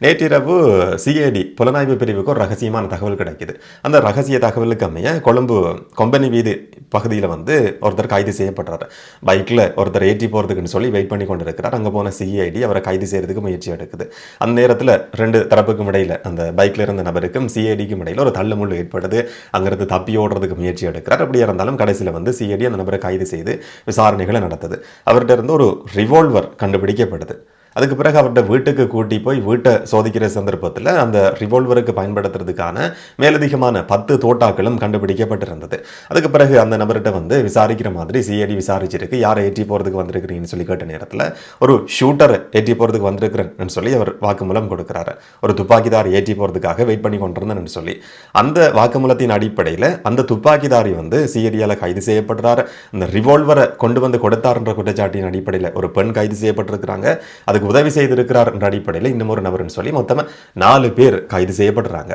நேற்றிரவு சிஐடி புலனாய்வு பிரிவுக்கு ஒரு ரகசியமான தகவல் கிடைக்குது. அந்த ரகசிய தகவலுக்கு அமைய கொழும்பு கொம்பனி வீதி பகுதியில் வந்து ஒருத்தர் கைது செய்யப்படுறாரு. பைக்கில் ஒருத்தர் ஏற்றி போகிறதுக்குன்னு சொல்லி வெயிட் பண்ணி கொண்டு இருக்கிறார். அங்கே போன சிஐடி அவரை கைது செய்யறதுக்கு முயற்சி எடுக்குது. அந்த நேரத்தில் ரெண்டு தரப்புக்கும் இடையில, அந்த பைக்கில் இருந்த நபருக்கும் சிஐடிக்கும் இடையில ஒரு தள்ளுமுள்ளு ஏற்படுது. அங்கிருந்து தப்பி ஓடுறதுக்கு முயற்சி எடுக்கிறார். அப்படியே இருந்தாலும் கடைசியில் வந்து சிஐடி அந்த நபரை கைது செய்து விசாரணைகளை நடத்துது. அவர்கிட்ட இருந்து ஒரு ரிவால்வர் கண்டுபிடிக்கப்படுது. அதுக்கு பிறகு அவர்கிட்ட வீட்டுக்கு கூட்டி போய் வீட்டை சோதிக்கிற சந்தர்ப்பத்தில் அந்த ரிவால்வருக்கு பயன்படுத்துறதுக்கான மேலதிகமான 10 தோட்டாக்களும் கண்டுபிடிக்கப்பட்டிருந்தது. அதுக்கு பிறகு அந்த நபர்கிட்ட வந்து விசாரிக்கிற மாதிரி சிஐடி விசாரிச்சிருக்கு. யாரை ஏற்றி போகிறதுக்கு வந்திருக்கிறீங்கன்னு சொல்லி கேட்ட நேரத்தில் ஒரு ஷூட்டரை ஏற்றி போகிறதுக்கு வந்திருக்கிறேன்னு சொல்லி அவர் வாக்குமூலம் கொடுக்குறாரு. ஒரு துப்பாக்கிதாரி ஏற்றி போகிறதுக்காக வெயிட் பண்ணி கொண்டிருந்தேன்னு சொல்லி அந்த வாக்குமூலத்தின் அடிப்படையில் அந்த துப்பாக்கிதாரி வந்து சிஐடியால் கைது செய்யப்படுறாரு. அந்த ரிவால்வரை கொண்டு வந்து கொடுத்தார்ன்ற குற்றச்சாட்டின் அடிப்படையில் ஒரு பெண் கைது செய்யப்பட்டிருக்கிறாங்க. அதுக்கு உதவி செய்திருக்கிறார் என்ற அடிப்படையில் இன்னும் ஒரு நபர்னு சொல்லி மொத்தமாக 4 பேர் கைது செய்யப்படுறாங்க.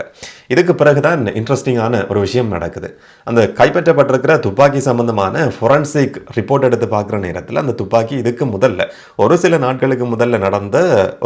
இதுக்கு பிறகுதான் இன்ட்ரெஸ்டிங்கான ஒரு விஷயம் நடக்குது. அந்த கைப்பற்றப்பட்டிருக்கிற துப்பாக்கி சம்பந்தமான ஃபொரன்சிக் ரிப்போர்ட் எடுத்து பார்க்குற நேரத்தில் அந்த துப்பாக்கி இதுக்கு முதல்ல ஒரு சில நாட்களுக்கு முதல்ல நடந்த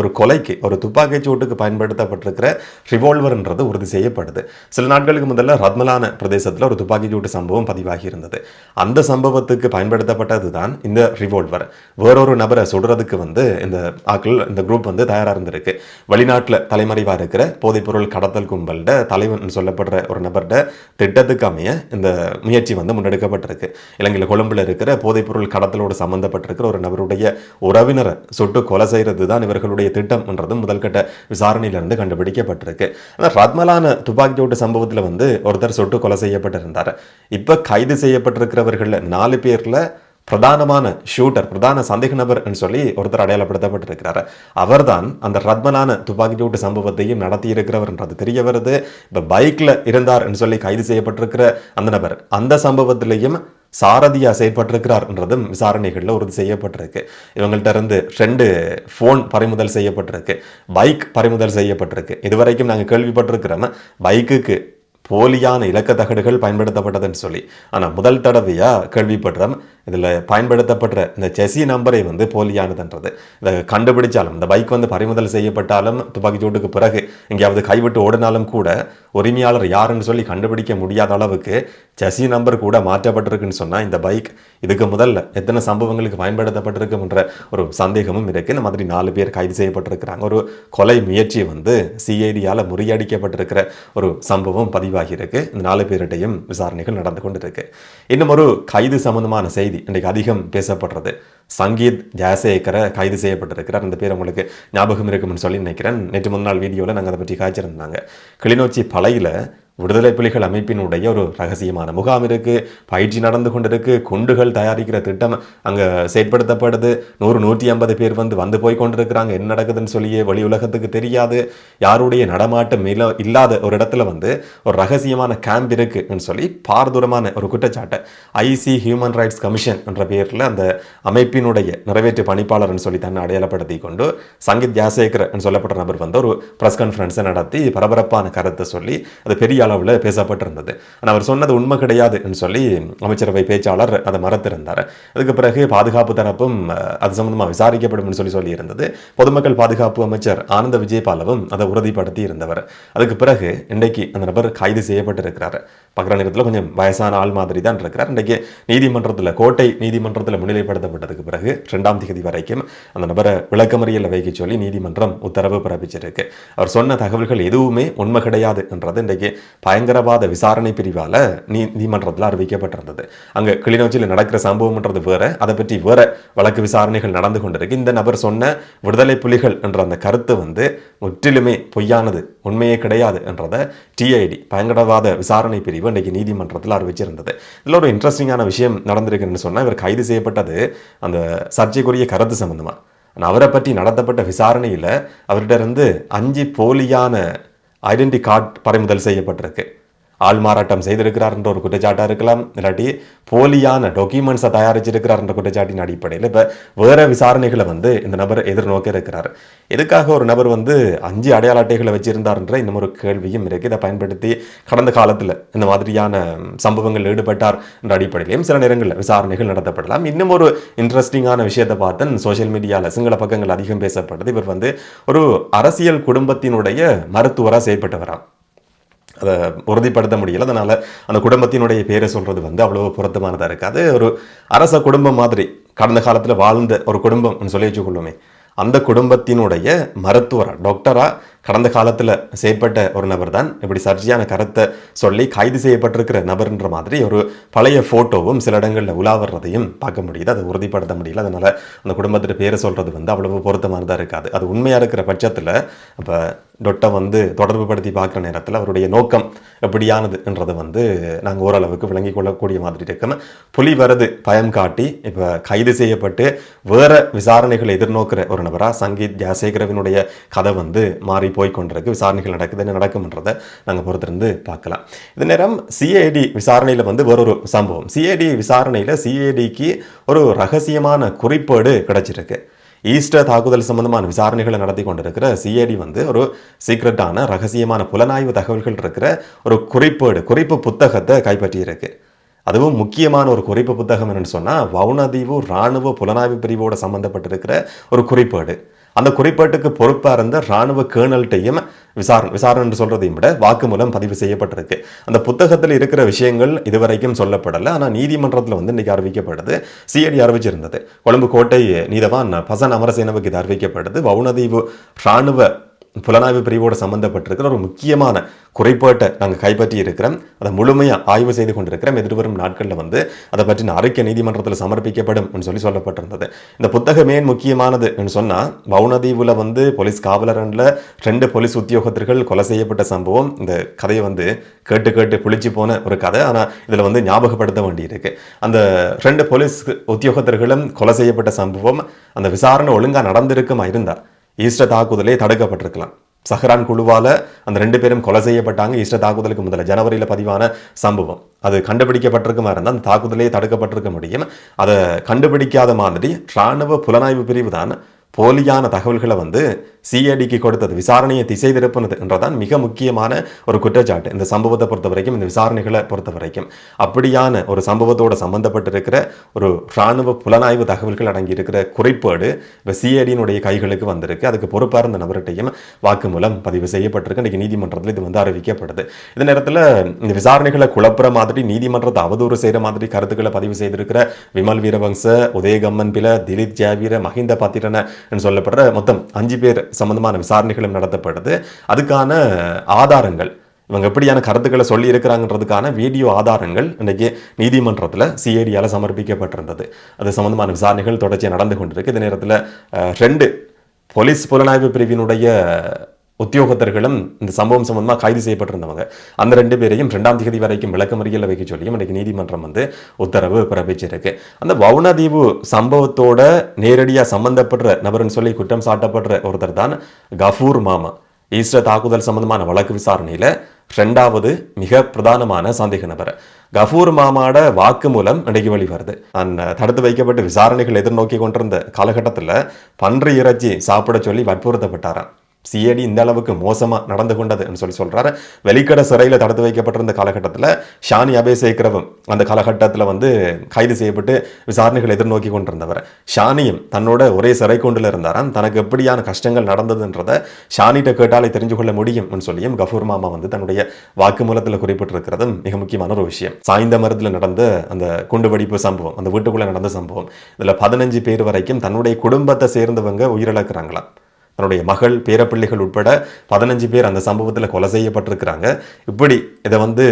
ஒரு கொலைக்கு, ஒரு துப்பாக்கி சூட்டுக்கு பயன்படுத்தப்பட்டிருக்கிற ரிவால்வர்ன்றது உறுதி செய்யப்படுது. சில நாட்களுக்கு முதல்ல ரத்மலான பிரதேசத்தில் ஒரு துப்பாக்கி சூட்டு சம்பவம் பதிவாகி இருந்தது. அந்த சம்பவத்துக்கு பயன்படுத்தப்பட்டது தான் இந்த ரிவால்வர். வேறொரு நபரை சுடுறதுக்கு வந்து இந்த குரூப் வந்து தயாராக இருந்திருக்கு. வெளிநாட்டில் தலைமறைவாக இருக்கிற போதைப்பொருள் கடத்தல் கும்பல்ட தலைவன் சொல்லப்படுற ஒரு நபர்கிட்ட திட்டத்துக்கு அமைய இந்த முயற்சி வந்து முன்னெடுக்கப்பட்டிருக்கு. இலங்கையில் கொழும்புல இருக்கிற போதைப்பொருள் கடத்தலோடு சம்பந்தப்பட்டிருக்கிற ஒரு நபருடைய உறவினரை சுட்டு கொலை செய்யறது தான் இவர்களுடைய திட்டம் என்றது முதல்கட்ட விசாரணையிலிருந்து கண்டுபிடிக்கப்பட்டிருக்கு. ஆனால் ரத்மலான துப்பாக்கிச்சூட்டு சம்பவத்தில் வந்து ஒருத்தர் சுட்டு கொலை செய்யப்பட்டிருந்தார். இப்போ கைது செய்யப்பட்டிருக்கிறவர்கள் 4 பேரில் பிரதானமான ஷூட்டர், பிரதான சந்தேக நபர் சொல்லி ஒருத்தர் அடையாளப்படுத்தப்பட்டிருக்கிறார். அவர்தான் அந்த ரத்மலான துப்பாக்கிச்சூட்டு சம்பவத்தையும் நடத்தி இருக்கிறவர்ன்றது தெரிய வருது. இப்போ பைக்கில் இருந்தார் சொல்லி கைது செய்யப்பட்டிருக்கிற அந்த நபர் அந்த சம்பவத்திலையும் சாரதியா செயற்பட்டிருக்கிறார் என்றதும் விசாரணைகளில் உறுதி செய்யப்பட்டிருக்கு. இவங்கள்ட்ட இருந்து 2 ஃபோன் பறிமுதல் செய்யப்பட்டிருக்கு, பைக் பறிமுதல் செய்யப்பட்டிருக்கு. இதுவரைக்கும் நாங்கள் கேள்விப்பட்டிருக்கிறோம் பைக்குக்கு போலியான இலக்க தகடுகள் பயன்படுத்தப்பட்டதுன்னு சொல்லி. ஆனால் முதல் தடவையாக கேள்விப்படுறோம் இதில் பயன்படுத்தப்படுற இந்த செசி நம்பரை வந்து போலியானதுன்றது. இதை கண்டுபிடிச்சாலும், இந்த பைக் வந்து பறிமுதல் செய்யப்பட்டாலும், துப்பாக்கி சூட்டுக்கு பிறகு எங்கேயாவது கைவிட்டு ஓடினாலும் கூட உரிமையாளர் யாருன்னு சொல்லி கண்டுபிடிக்க முடியாத அளவுக்கு செசி நம்பர் கூட மாற்றப்பட்டிருக்குன்னு சொன்னால் இந்த பைக் இதுக்கு முதல்ல எத்தனை சம்பவங்களுக்கு பயன்படுத்தப்பட்டிருக்குன்ற ஒரு சந்தேகமும் இருக்குது. இந்த மாதிரி 4 பேர் கைது செய்யப்பட்டிருக்கிறாங்க. ஒரு கொலை முயற்சி வந்து சிஐடியால் முறியடிக்கப்பட்டிருக்கிற ஒரு சம்பவம் பதிவாகி இருக்கு. இந்த 4 பேரிடையும் விசாரணைகள் நடந்து கொண்டு இருக்கு. இன்னும் ஒரு கைது சம்பந்தமான செய்தி இன்றைக்கு அதிகம் பேசப்படுறது. சங்கீத் ஜாசேகரை கைது செய்யப்பட்டிருக்கிறார். அந்த பேர் உங்களுக்கு ஞாபகம் இருக்கும்னு சொல்லி நினைக்கிறேன். நேற்று முன்னாள் வீடியோவில் நாங்கள் அதை பற்றி காய்ச்சிருந்தாங்க. கிளிநொச்சி பளையில் விடுதலை புலிகள் அமைப்பினுடைய ஒரு ரகசியமான முகாம் இருக்கு, பயிற்சி நடந்து கொண்டிருக்கு, குண்டுகள் தயாரிக்கிற திட்டம் அங்கே செயற்படுத்தப்படுது. 100-150 பேர் வந்து போய் கொண்டிருக்கிறாங்க. என்ன நடக்குதுன்னு சொல்லியே வெளி உலகத்துக்கு தெரியாது. யாருடைய நடமாட்டம் இல்லாத ஒரு இடத்துல வந்து ஒரு ரகசியமான கேம்ப் இருக்குன்னு சொல்லி பாரதூரமான ஒரு குற்றச்சாட்டை ஐசி ஹியூமன் ரைட்ஸ் கமிஷன் என்ற பேரில் அந்த அமைப்பினுடைய நிறைவேற்று பணிப்பாளர்னு சொல்லி தன்னை அடையாளப்படுத்தி கொண்டு சங்கீத் ஜாசேகர் சொல்லப்பட்ட நபர் வந்து ஒரு பிரஸ் கான்ஃபரன்ஸை நடத்தி பரபரப்பான கருத்தை சொல்லி அது பெரிய அளவில் பேசப்பட்டிருந்தது. ஆனால் அவர் சொன்னது உண்மை கிடையாதுன்னு சொல்லி அமைச்சரவை பேச்சாளர் அதை மறுத்திருந்தார். அதுக்கு பிறகு பாதுகாப்பு தரப்பும் அது சம்பந்தமாக விசாரிக்கப்படும் சொல்லி இருந்தது. பொதுமக்கள் பாதுகாப்பு அமைச்சர் ஆனந்த விஜயபாலவும் அதை உறுதிப்படுத்தி இருந்தவர். அதுக்கு பிறகு இன்றைக்கு அந்த நபர் கைது செய்யப்பட்டிருக்கிறார். பார்க்குற நேரத்தில் கொஞ்சம் வயசான ஆள் மாதிரி தான் இருக்கிறார். இன்றைக்கு நீதிமன்றத்தில், கோட்டை நீதிமன்றத்தில் முன்னிலைப்படுத்தப்பட்டதுக்கு பிறகு 2ஆம் தேதி வரைக்கும் அந்த நபரை விளக்கமறியலில் வைக்க சொல்லி நீதிமன்றம் உத்தரவு பிறப்பிச்சிருக்கு. அவர் சொன்ன தகவல்கள் எதுவுமே உண்மை கிடையாது என்றது இன்றைக்கு பயங்கரவாத விசாரணை பிரிவால் நீதிமன்றத்தில் அறிவிக்கப்பட்டிருந்தது. அங்கே கிளிநொச்சியில் நடக்கிற சம்பவம்ன்றது வேற, அதை பற்றி வேற வழக்கு விசாரணைகள் நடந்து கொண்டிருக்கு. இந்த நபர் சொன்ன விடுதலை புலிகள் என்ற அந்த கருத்து வந்து முற்றிலுமே பொய்யானது, உண்மையே கிடையாது என்றதை டிஐடி பயங்கரவாத விசாரணை பிரிவு இன்றைக்கு நீதிமன்றத்தில் அறிவிச்சிருந்தது. இதில் ஒரு இன்ட்ரெஸ்டிங்கான விஷயம் நடந்திருக்குன்னு சொன்னால், இவர் கைது செய்யப்பட்டது அந்த சர்ச்சைக்குரிய கருத்து சம்பந்தமாக. அவரை பற்றி நடத்தப்பட்ட விசாரணையில் அவர்கிட்ட இருந்து 5 போலியான ஐடென்டி கார்டு பறிமுதல் செய்யப்பட்டிருக்கு. ஆள் மாறாட்டம் செய்திருக்கிறார் என்ற ஒரு குற்றச்சாட்டாக இருக்கலாம், இல்லாட்டி போலியான டாக்குமெண்ட்ஸை தயாரிச்சிருக்கிறார் என்ற குற்றச்சாட்டின் அடிப்படையில் இப்போ வேற விசாரணைகளை வந்து இந்த நபர் எதிர்நோக்க இருக்கிறார். எதுக்காக ஒரு நபர் வந்து 5 அடையாள அட்டைகளை வச்சிருந்தார்ன்ற இன்னும் ஒரு கேள்வியும் இருக்கு. இதை பயன்படுத்தி கடந்த காலத்தில் இந்த மாதிரியான சம்பவங்கள் ஈடுபட்டார் என்ற அடிப்படையிலையும் சில நேரங்களில் விசாரணைகள் நடத்தப்படலாம். இன்னும் ஒரு இன்ட்ரெஸ்டிங்கான விஷயத்தை பார்த்தேன், சோசியல் மீடியாவில் சிங்கள பக்கங்கள் அதிகம் பேசப்பட்டது. இவர் வந்து ஒரு அரசியல் குடும்பத்தினுடைய மருத்துவராக செயல்பட்டவராம். அதை உறுதிப்படுத்த முடியல, அதனால அந்த குடும்பத்தினுடைய பேரை சொல்றது வந்து அவ்வளவு பொருத்தமானதாக இருக்காது. ஒரு அரச குடும்பம் மாதிரி கடந்த காலத்தில் வாழ்ந்த ஒரு குடும்பம் சொல்லி வச்சுக்கொள்ளுமே, அந்த குடும்பத்தினுடைய மருத்துவரா டாக்டரா கடந்த காலத்தில் செயற்பட்ட ஒரு நபர் தான் இப்படி சர்ச்சையான கருத்தை சொல்லி கைது செய்யப்பட்டிருக்கிற நபர்ன்ற மாதிரி ஒரு பழைய ஃபோட்டோவும் சில இடங்களில் உலாவறதையும் பார்க்க முடியுது. அதை உறுதிப்படுத்த முடியல, அதனால அந்த குடும்பத்திட்ட பேரை சொல்றது வந்து அவ்வளவு பொருத்தமானதாக இருக்காது. அது உண்மையாக இருக்கிற பட்சத்தில் இப்போ டொட்டை வந்து தொடர்பு படுத்தி பார்க்குற நேரத்தில் அவருடைய நோக்கம் எப்படியானது என்றது வந்து நாங்கள் ஓரளவுக்கு விளங்கி கொள்ளக்கூடிய மாதிரி இருக்குன்னு புலி வருது பயம் காட்டி இப்போ கைது செய்யப்பட்டு வேற விசாரணைகளை எதிர்நோக்கிற ஒரு நபராக சங்கீத் ஜாசேகரவினுடைய கதை வந்து மாறி போய்கொண்டிருக்கு. விசாரணைகள் நடக்குது, என்ன நடக்கும்ன்றதை நாங்கள் பொறுத்திருந்து பார்க்கலாம். இந்த நேரம் சிஐடி விசாரணையில் வந்து வேறொரு சம்பவம். சிஐடி விசாரணையில் சிஐடிக்கு ஒரு ரகசியமான குறிப்பேடு கிடைச்சிருக்கு. ஈஸ்டர் தாக்குதல் சம்பந்தமான விசாரணைகளை நடத்தி கொண்டிருக்கிற சிஐடி வந்து ஒரு சீக்ரெட்டான ரகசியமான புலனாய்வு தகவல்கள் இருக்கிற ஒரு குறிப்பு புத்தகத்தை கைப்பற்றியிருக்கு. அதுவும் முக்கியமான ஒரு குறிப்பு புத்தகம் என்னன்னு சொன்னால் வவுனதீவு இராணுவ புலனாய்வு பிரிவோடு சம்பந்தப்பட்டிருக்கிற ஒரு குறிப்பேடு. அந்த குறிப்பேட்டுக்கு பொறுப்பாக இருந்த இராணுவ கேர்னல்ட்டையும் விசாரணை என்று சொல்றதையும் விட வாக்குமூலம் பதிவு செய்யப்பட்டிருக்கு. அந்த புத்தகத்தில் இருக்கிற விஷயங்கள் இதுவரைக்கும் சொல்லப்படலை, ஆனால் நீதிமன்றத்தில் வந்து இன்னைக்கு அறிவிக்கப்படுது. சிஐடி அறிவிச்சிருந்தது. கொழும்பு கோட்டை நீதவான் பசன் அமரசேனவுக்கு இது அறிவிக்கப்படுது. வவுனதீவு இராணுவ புலனாய்வு பிரிவோடு சம்பந்தப்பட்டிருக்கிற ஒரு முக்கியமான குறைபாட்டை நாங்கள் கைப்பற்றி இருக்கிறோம். அதை முழுமையாக ஆய்வு செய்து கொண்டிருக்கிறோம். எதிர்வரும் நாட்களில் வந்து அதை பற்றின அறிக்கை நீதிமன்றத்தில் சமர்ப்பிக்கப்படும் சொல்லி சொல்லப்பட்டிருந்தது. இந்த புத்தகம் ஏன் முக்கியமானது சொன்னால், வவுனதீவில் வந்து போலீஸ் காவலரன்ல 2 போலீஸ் உத்தியோகத்தர்கள் கொலை செய்யப்பட்ட சம்பவம். இந்த கதையை வந்து கேட்டு புளிச்சு போன ஒரு கதை, ஆனால் இதில் வந்து ஞாபகப்படுத்த வேண்டியிருக்கு. அந்த 2 போலீஸ் உத்தியோகத்தர்களும் கொலை செய்யப்பட்ட சம்பவம் அந்த விசாரணை ஒழுங்காக நடந்திருக்குமா இருந்தால் ஈஸ்டர் தாக்குதலே தடுக்கப்பட்டிருக்கலாம். சஹரான் குழுவால அந்த 2 பேரும் கொலை செய்யப்பட்டாங்க. ஈஸ்டர் தாக்குதலுக்கு முதல்ல ஜனவரியில் பதிவான சம்பவம். அது கண்டுபிடிக்கப்பட்டிருக்குமா இருந்தால் அந்த தாக்குதலே தடுக்கப்பட்டிருக்க முடியும். அதை கண்டுபிடிக்காத மாதிரி இராணுவ புலனாய்வு பிரிவு தான் போலியான தகவல்களை வந்து சிஐடிக்கு கொடுத்தது, விசாரணையை திசை திருப்பினது என்றதான் மிக முக்கியமான ஒரு குற்றச்சாட்டு இந்த சம்பவத்தை பொறுத்த வரைக்கும், இந்த விசாரணைகளை பொறுத்த வரைக்கும். அப்படியான ஒரு சம்பவத்தோடு சம்பந்தப்பட்டிருக்கிற ஒரு இராணுவ புலனாய்வு தகவல்கள் அடங்கியிருக்கிற குறிப்பேடு இப்போ சிஐடியினுடைய கைகளுக்கு வந்திருக்கு. அதுக்கு பொறுப்பாக இருந்த நபர்கிட்டையும் வாக்குமூலம் பதிவு செய்யப்பட்டிருக்கு. இன்றைக்கு நீதிமன்றத்தில் இது வந்து அறிவிக்கப்படுது. இந்த நேரத்தில் இந்த விசாரணைகளை குழப்புற மாதிரி, நீதிமன்றத்தை அவதூறு செய்கிற மாதிரி கருத்துக்களை பதிவு செய்திருக்கிற விமல் வீரவங்ச, உதயகம்மன் பில, திலீப் ஜாவீர, மஹிந்த பாத்திரன சொல்லப்படுற மொத்தம் 5 பேர் சம்பந்தமான விசாரணைகளும் நடத்தப்படுது. அதுக்கான ஆதாரங்கள், இவங்க எப்படியான கருத்துக்களை சொல்லி இருக்கிறாங்கன்றதுக்கான வீடியோ ஆதாரங்கள் இன்னைக்கு நீதிமன்றத்தில் சிஐடியால் சமர்ப்பிக்கப்பட்டிருந்தது. அது சம்பந்தமான விசாரணைகள் தொடர்ச்சியாக நடந்து கொண்டிருக்கு. இந்த நேரத்தில் 2 போலீஸ் புலனாய்வு பிரிவினுடைய உத்தியோகத்தர்களும் இந்த சம்பவம் சம்பந்தமாக கைது செய்யப்பட்டிருந்தவங்க. அந்த 2 பேரையும் 2ஆம் தேதி வரைக்கும் விளக்கமறியலில் வைக்க சொல்லியும் இன்றைக்கு நீதிமன்றம் வந்து உத்தரவு பிறப்பிச்சிருக்கு. அந்த வவுனதீவு சம்பவத்தோட நேரடியாக சம்பந்தப்படுற நபர்னு சொல்லி குற்றம் சாட்டப்படுற ஒருத்தர் தான் கஃபூர் மாமா. ஈஸ்டர் தாக்குதல் சம்பந்தமான வழக்கு விசாரணையில் 2வது மிக பிரதானமான சந்தேக நபர் கஃபூர் மாமாட வாக்குமூலம் இன்றைக்கு வெளிவருது. தடுத்து வைக்கப்பட்டு விசாரணைகள் எதிர்நோக்கி கொண்டிருந்த காலகட்டத்தில் பன்றி இறைச்சி சாப்பிட சொல்லி வற்புறுத்தப்பட்டாராம். சிஐடி இந்த அளவுக்கு மோசமாக நடந்து கொண்டதுன்னு சொல்லி சொல்கிறாரு. வெளிக்கடை சிறையில் தடுத்து வைக்கப்பட்டிருந்த காலகட்டத்தில் ஷானி அபேசேகரவும் அந்த காலகட்டத்தில் வந்து கைது செய்யப்பட்டு விசாரணைகள் எதிர்நோக்கி கொண்டிருந்தவர். ஷானியும் தன்னோட ஒரே சிறை கொண்டில் இருந்தாராம். தனக்கு எப்படியான கஷ்டங்கள் நடந்ததுன்றதை ஷானிட்ட கேட்டாலே தெரிஞ்சு கொள்ள முடியும்னு சொல்லியும் கஃபூர் மாமா வந்து தன்னுடைய வாக்குமூலத்தில் குறிப்பிட்டிருக்கிறதும் மிக முக்கியமான ஒரு விஷயம். சாய்ந்த மருந்தில் நடந்த அந்த குண்டுவெடிப்பு சம்பவம், அந்த வீட்டுக்குள்ளே நடந்த சம்பவம், இதில் 15 பேர் வரைக்கும் தன்னுடைய குடும்பத்தை சேர்ந்தவங்க உயிரிழக்கிறாங்களாம். தன்னுடைய மகள், பேரப்பிள்ளைகள் உட்பட 15 பேர் அந்த சம்பவத்தில் கொலை செய்யப்பட்டிருக்கிறாங்க. இப்படி இதை வந்து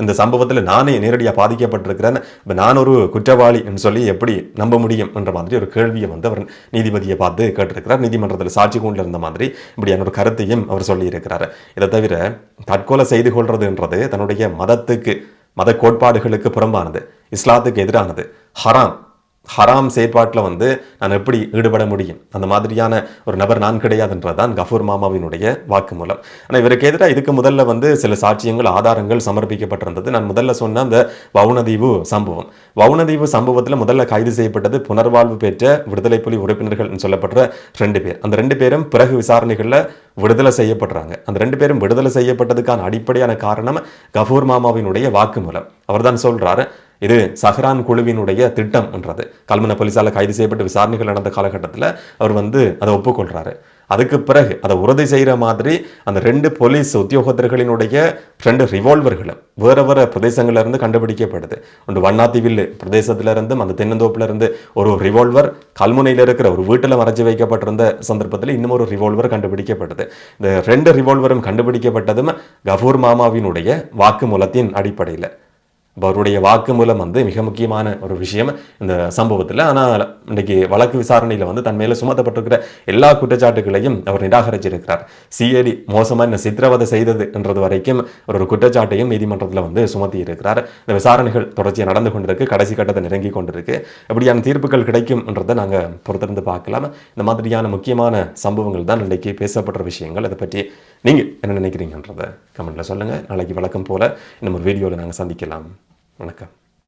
இந்த சம்பவத்தில் நானே நேரடியாக பாதிக்கப்பட்டிருக்கிறேன், இப்போ நான் ஒரு குற்றவாளி சொல்லி எப்படி நம்ப முடியும் என்ற மாதிரி ஒரு கேள்வியை வந்து அவர் நீதிபதியை பார்த்து கேட்டிருக்கிறார். நீதிமன்றத்தில் சாட்சி கொண்டு இருந்த மாதிரி இப்படியான ஒரு கருத்தையும் அவர் சொல்லியிருக்கிறார். இதை தவிர தற்கொலை செய்து கொள்றதுன்றது தன்னுடைய மத கோட்பாடுகளுக்கு புறம்பானது, இஸ்லாத்துக்கு எதிரானது, ஹராம். ஹராம் செயற்பாட்டில் வந்து நான் எப்படி ஈடுபட முடியும், அந்த மாதிரியான ஒரு நபர் நான் கிடையாதுன்றதான் கஃபூர் மாமாவினுடைய வாக்குமூலம். ஆனால் இவருக்கு எதிராக இதுக்கு முதல்ல வந்து சில சாட்சியங்கள் ஆதாரங்கள் சமர்ப்பிக்கப்பட்டிருந்தது. நான் முதல்ல சொன்ன அந்த வவுனதீவு சம்பவம். வவுனதீவு சம்பவத்தில் முதல்ல கைது செய்யப்பட்டது புனர்வாழ்வு பெற்ற விடுதலை புலி உறுப்பினர்கள் சொல்லப்படுற 2 பேர். அந்த 2 பேரும் பிறகு விசாரணைகளில் விடுதலை செய்யப்படுறாங்க. அந்த 2 பேரும் விடுதலை செய்யப்பட்டதுக்கான அடிப்படையான காரணம் கஃபூர் மாமாவினுடைய வாக்குமூலம். அவர் தான் சொல்றாரு, இது சஹ்ரான் குழுவினுடைய திட்டம் என்றது. கல்முனை போலீசால கைது செய்யப்பட்டு விசாரணைகள் நடந்த காலகட்டத்தில் அவர் வந்து அதை ஒப்புக்கொள்றாரு. அதுக்கு பிறகு அதை உறுதி செய்கிற மாதிரி அந்த 2 போலீஸ் உத்தியோகத்தர்களினுடைய 2 ரிவால்வர்களும் வேற வேற பிரதேசங்கள்ல இருந்து கண்டுபிடிக்கப்படுது. ஒன்று வண்ணாத்தீவில் பிரதேசத்துல இருந்தும் அந்த தென்னந்தோப்புல இருந்து ஒரு ரிவால்வர், கல்முனையில் இருக்கிற ஒரு வீட்டில் மறைச்சு வைக்கப்பட்டிருந்த சந்தர்ப்பத்தில் இன்னும் ஒரு ரிவால்வர் கண்டுபிடிக்கப்படுது. இந்த 2 ரிவால்வரும் கண்டுபிடிக்கப்பட்டதும் கஃபூர் மாமாவினுடைய வாக்குமூலத்தின் அடிப்படையில். அவருடைய வாக்குமூலம் வந்து மிக முக்கியமான ஒரு விஷயம் இந்த சம்பவத்தில். ஆனால் இன்றைக்கு வழக்கு விசாரணையில் வந்து தன் மேலே சுமத்தப்பட்டிருக்கிற எல்லா குற்றச்சாட்டுகளையும் அவர் நிராகரிச்சிருக்கிறார். சிஐடி மோசமாக என்ன சித்திரவதை செய்தது என்றது வரைக்கும் ஒரு குற்றச்சாட்டையும் நீதிமன்றத்தில் வந்து சுமத்தி இருக்கிறார். இந்த விசாரணைகள் தொடர்ச்சியாக நடந்து கொண்டிருக்கு, கடைசி கட்டத்தை நெருங்கி கொண்டிருக்கு. எப்படியான தீர்ப்புகள் கிடைக்கும் என்றதை நாங்கள் பொறுத்திருந்து பார்க்கலாம். இந்த மாதிரியான முக்கியமான சம்பவங்கள் தான் இன்றைக்கு பேசப்படுற விஷயங்கள். அதை பற்றி நீங்கள் என்ன நினைக்கிறீங்கன்றதை கமெண்ட்டில் சொல்லுங்கள். நாளைக்கு வழக்கம் போல் இன்னும் ஒரு வீடியோவில் நாங்கள் சந்திக்கலாம். வணக்கம்.